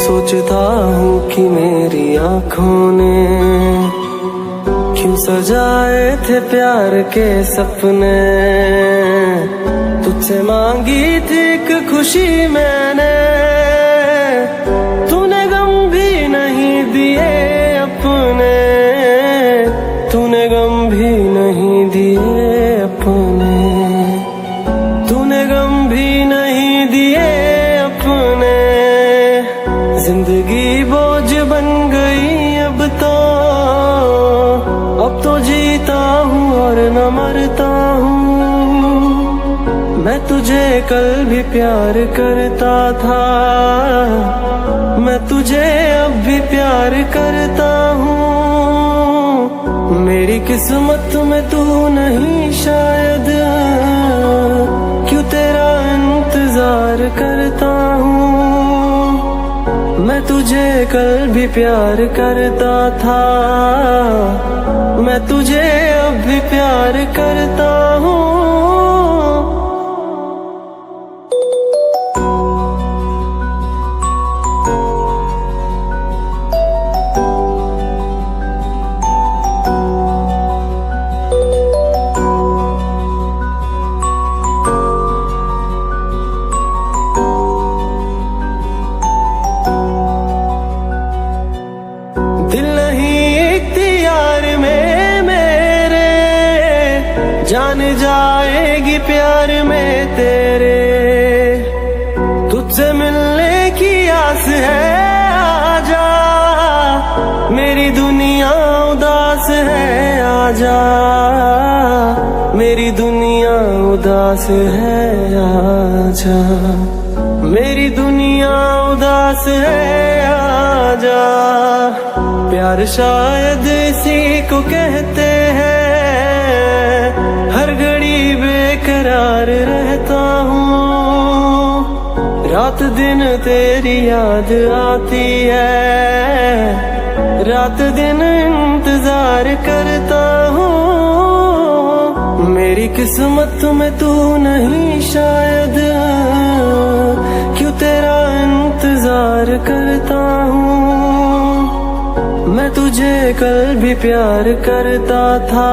सोचता हूँ कि मेरी आँखों ने क्यों सजाए थे प्यार के सपने। तुझसे मांगी थी एक खुशी मैंने, तूने गम भी नहीं दिए अपने, तूने गम भी नहीं दिए अपने, तूने गम भी नहीं दिए अपने। जिंदगी बोझ बन गई अब तो जीता हूँ और न मरता हूँ। मैं तुझे कल भी प्यार करता था, मैं तुझे अब भी प्यार करता हूँ। मेरी किस्मत में तू नहीं शायद, क्यों तेरा इंतजार करता हूँ। मैं तुझे कल भी प्यार करता था, मैं तुझे अब भी प्यार करता हूँ। दिल नहीं इख्तियार में मेरे, जान जाएगी प्यार में तेरे। तुझसे मिलने की आस है, आजा मेरी दुनिया उदास है, आजा मेरी दुनिया उदास है, आजा मेरी दुनिया उदास है, आजा। प्यार शायद इसी को कहते हैं, हर घड़ी बेकरार रहता हूँ। रात दिन तेरी याद आती है, रात दिन इंतजार करता हूँ। मेरी किस्मत में तू नहीं शायद, क्यों तेरा इंतजार करता हूँ। मैं तुझे कल भी प्यार करता था,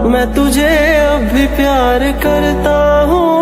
मैं तुझे अब भी प्यार करता हूँ।